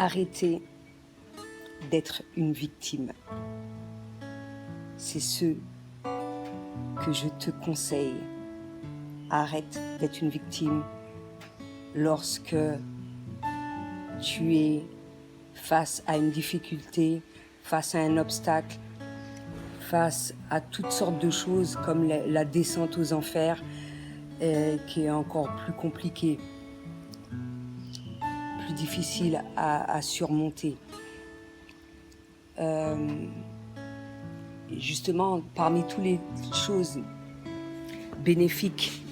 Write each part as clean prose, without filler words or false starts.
arrêter d'être une victime. C'est ce que je te conseille. Arrête d'être une victime lorsque tu es face à une difficulté, face à un obstacle, face à toutes sortes de choses comme la descente aux enfers, qui est encore plus compliquée, plus difficile à surmonter. Justement, parmi toutes les choses bénéfiques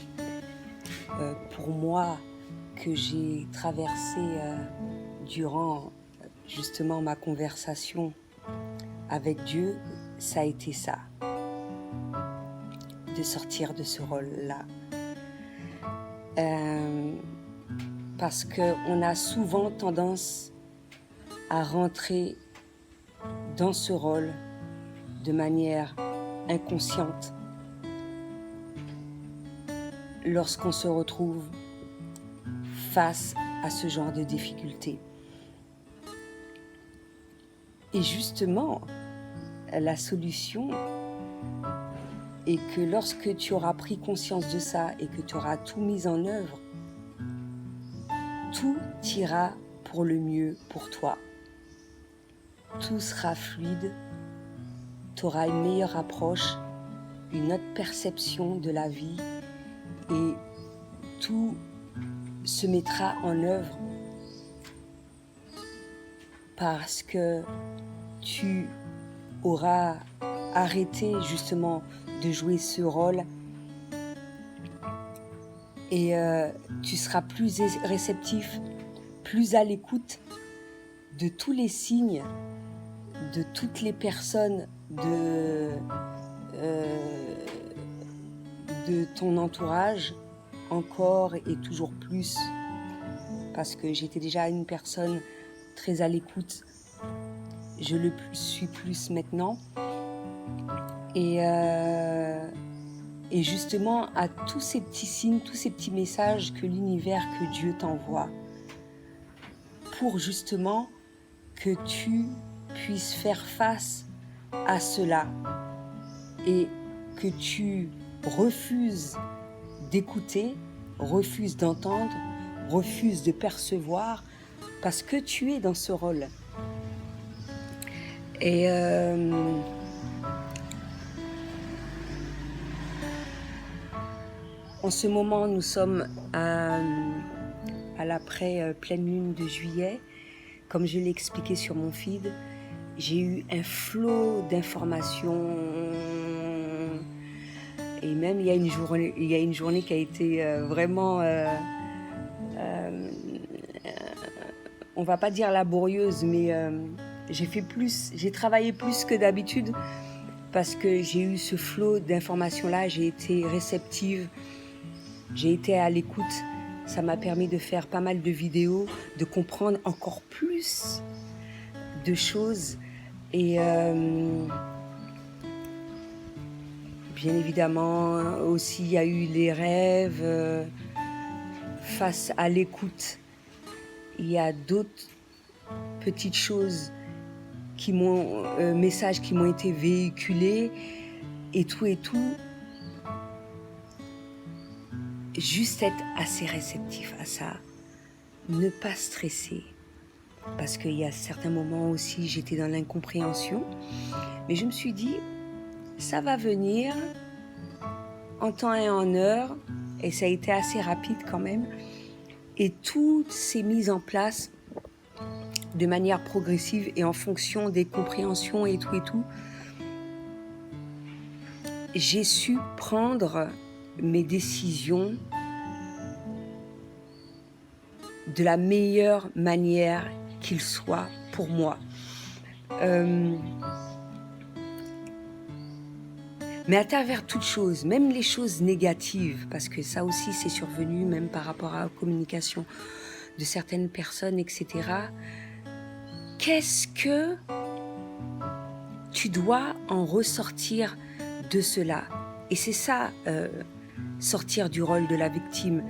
pour moi que j'ai traversées durant justement ma conversation avec Dieu, ça a été ça, de sortir de ce rôle-là. Parce qu'on a souvent tendance à rentrer dans ce rôle de manière inconsciente lorsqu'on se retrouve face à ce genre de difficultés. Et justement, la solution est que lorsque tu auras pris conscience de ça et que tu auras tout mis en œuvre, tout ira pour le mieux pour toi. Tout sera fluide, tu auras une meilleure approche, une autre perception de la vie et tout se mettra en œuvre parce que tu auras arrêté justement de jouer ce rôle et tu seras plus réceptif, plus à l'écoute de tous les signes, de toutes les personnes de ton entourage, encore et toujours plus, parce que j'étais déjà une personne très à l'écoute, je le suis plus maintenant, et justement à tous ces petits signes, tous ces petits messages que l'univers, que Dieu t'envoie, pour justement que tu puisses faire face à cela et que tu refuses d'écouter, refuses d'entendre, refuses de percevoir parce que tu es dans ce rôle. Et en ce moment, nous sommes à l'après pleine lune de juillet. Comme je l'ai expliqué sur mon feed, j'ai eu un flot d'informations. Et même il y a une journée qui a été vraiment, on va pas dire laborieuse, mais j'ai travaillé plus que d'habitude parce que j'ai eu ce flot d'informations-là, j'ai été réceptive, j'ai été à l'écoute. Ça m'a permis de faire pas mal de vidéos, de comprendre encore plus de choses et bien évidemment, aussi, il y a eu les rêves. Face à l'écoute, il y a d'autres petites choses messages qui m'ont été véhiculés et tout. Juste être assez réceptif à ça, ne pas stresser. Parce qu'il y a certains moments aussi, j'étais dans l'incompréhension, mais je me suis dit, ça va venir en temps et en heure, et ça a été assez rapide quand même, et tout s'est mis en place de manière progressive et en fonction des compréhensions et tout. J'ai su prendre mes décisions de la meilleure manière qu'il soit pour moi. Mais à travers toutes choses, même les choses négatives, parce que ça aussi c'est survenu même par rapport à la communication de certaines personnes, etc. Qu'est-ce que tu dois en ressortir de cela? Et c'est ça, sortir du rôle de la victime.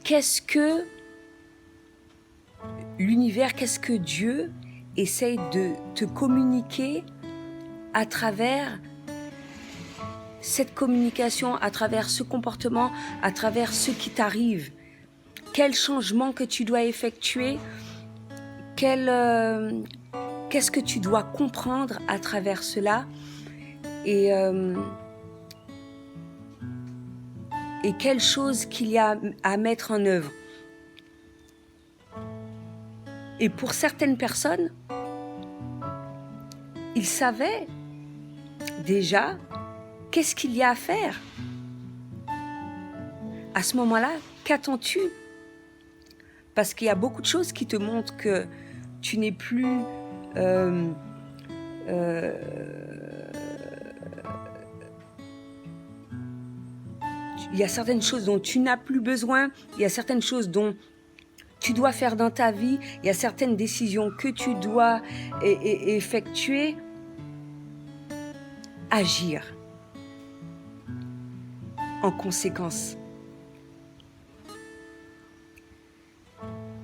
Qu'est-ce que l'univers, qu'est-ce que Dieu essaye de te communiquer à travers cette communication, à travers ce comportement, à travers ce qui t'arrive. Quel changement que tu dois effectuer, qu'est-ce que tu dois comprendre à travers cela et quelle chose qu'il y a à mettre en œuvre. Et pour certaines personnes, ils savaient déjà qu'est-ce qu'il y a à faire. À ce moment-là, qu'attends-tu? Parce qu'il y a beaucoup de choses qui te montrent que tu n'es plus... il y a certaines choses dont tu n'as plus besoin, il y a certaines choses dont tu dois faire dans ta vie, il y a certaines décisions que tu dois effectuer, agir en conséquence.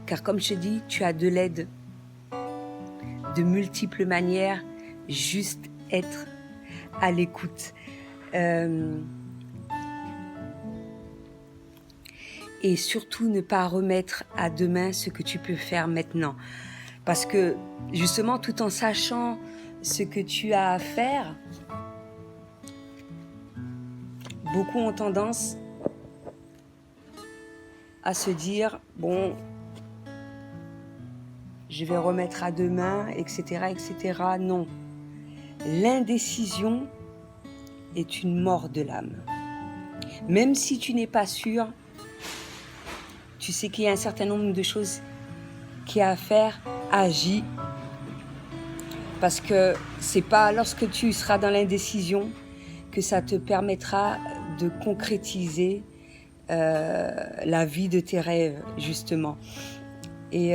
Car comme je te dis, tu as de l'aide de multiples manières, juste être à l'écoute. Et surtout ne pas remettre à demain ce que tu peux faire maintenant. Parce que justement, tout en sachant ce que tu as à faire, beaucoup ont tendance à se dire, bon, je vais remettre à demain, etc., etc. Non. L'indécision est une mort de l'âme. Même si tu n'es pas sûr, tu sais qu'il y a un certain nombre de choses qu'il y a à faire, agis. Parce que c'est pas lorsque tu seras dans l'indécision que ça te permettra de concrétiser la vie de tes rêves, justement. Et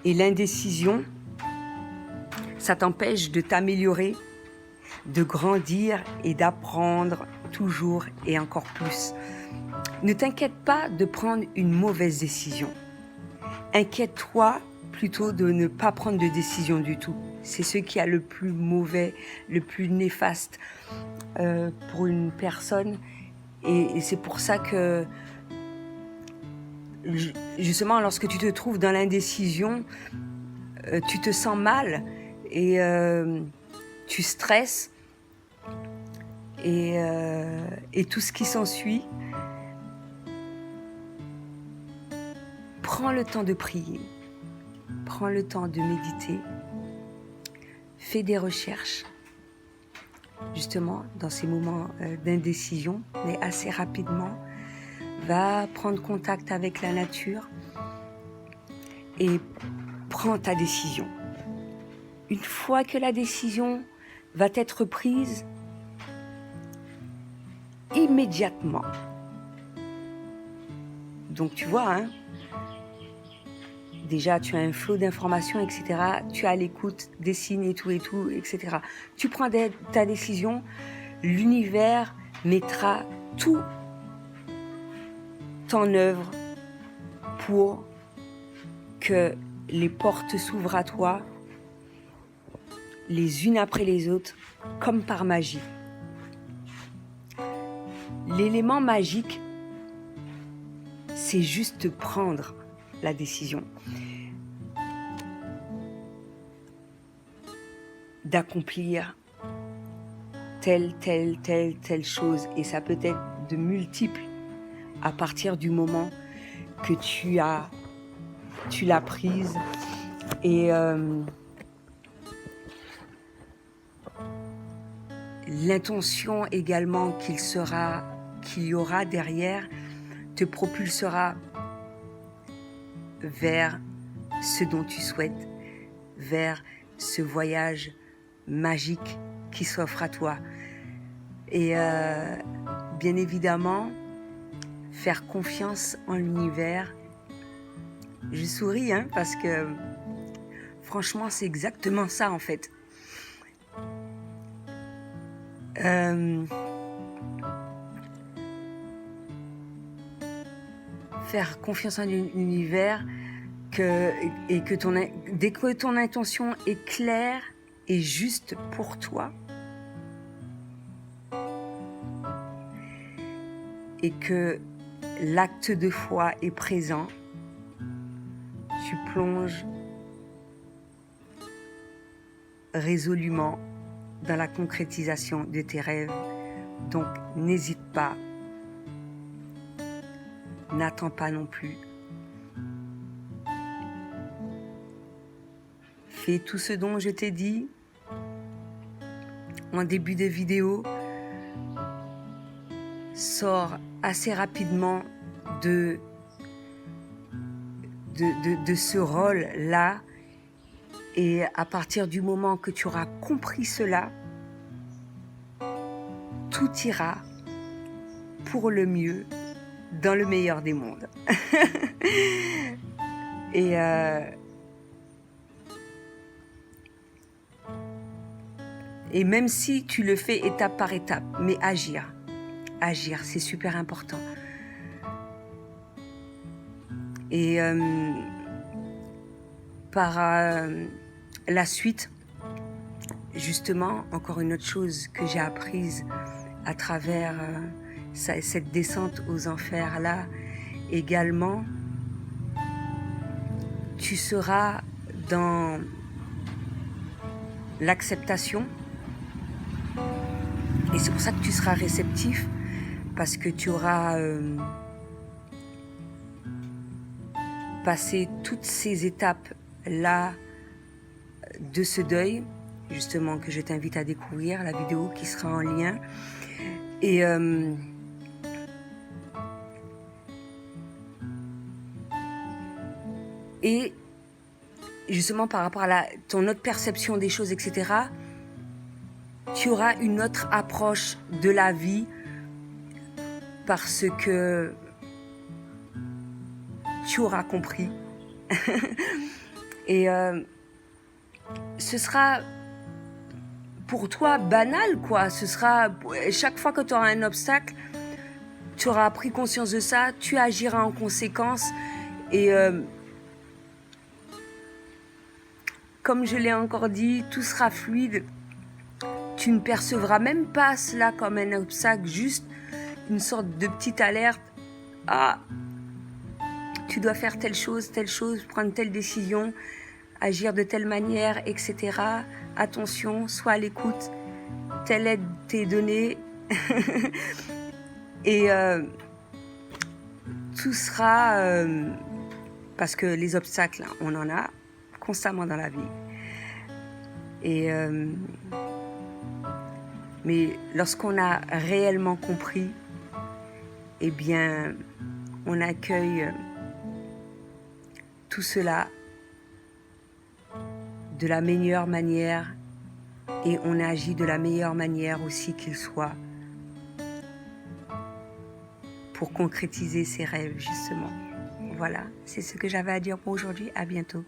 l'indécision, ça t'empêche de t'améliorer, de grandir et d'apprendre toujours et encore plus. Ne t'inquiète pas de prendre une mauvaise décision. Inquiète-toi plutôt de ne pas prendre de décision du tout. C'est ce qui a le plus mauvais, le plus néfaste pour une personne. Et c'est pour ça que, justement, lorsque tu te trouves dans l'indécision, tu te sens mal et tu stresses et tout ce qui s'ensuit. Prends le temps de prier, prends le temps de méditer, fais des recherches, justement, dans ces moments d'indécision, mais assez rapidement, va prendre contact avec la nature et prends ta décision. Une fois que la décision va être prise, immédiatement. Donc tu vois, hein, déjà tu as un flot d'informations, etc. Tu as l'écoute des signes et tout, etc. Tu prends ta décision, l'univers mettra tout en œuvre pour que les portes s'ouvrent à toi, les unes après les autres, comme par magie. L'élément magique, c'est juste prendre la décision d'accomplir telle chose, et ça peut être de multiples à partir du moment que tu l'as prise. Et l'intention également qu'il y aura derrière te propulsera vers ce dont tu souhaites, vers ce voyage magique qui s'offre à toi. Et bien évidemment, faire confiance en l'univers. Je souris, hein, parce que franchement, c'est exactement ça en fait. faire confiance en l'univers et que dès que ton intention est claire et juste pour toi, et que l'acte de foi est présent, tu plonges résolument dans la concrétisation de tes rêves. Donc n'hésite pas, n'attends pas non plus. Fais tout ce dont je t'ai dit en début de vidéo. Sors assez rapidement de ce rôle-là, et à partir du moment que tu auras compris cela, tout ira pour le mieux dans le meilleur des mondes. Et même si tu le fais étape par étape, mais agir, c'est super important. Et par la suite, justement, encore une autre chose que j'ai apprise à travers cette descente aux enfers là, également, tu seras dans l'acceptation, et c'est pour ça que tu seras réceptif, parce que tu auras passé toutes ces étapes-là de ce deuil, justement, que je t'invite à découvrir, la vidéo qui sera en lien. Et justement, par rapport à ton autre perception des choses, etc., tu auras une autre approche de la vie, parce que tu auras compris. Et ce sera pour toi banal, quoi. Ce sera chaque fois que tu auras un obstacle, tu auras pris conscience de ça, tu agiras en conséquence. Et comme je l'ai encore dit, tout sera fluide. Tu ne percevras même pas cela comme un obstacle, juste une sorte de petite alerte. Ah, tu dois faire telle chose, prendre telle décision, agir de telle manière, etc. Attention, sois à l'écoute. Telle aide t'est donnée. Et tout sera... parce que les obstacles, on en a constamment dans la vie. Et... mais lorsqu'on a réellement compris, eh bien, on accueille tout cela de la meilleure manière, et on agit de la meilleure manière aussi qu'il soit, pour concrétiser ses rêves, justement. Voilà, c'est ce que j'avais à dire pour aujourd'hui. À bientôt.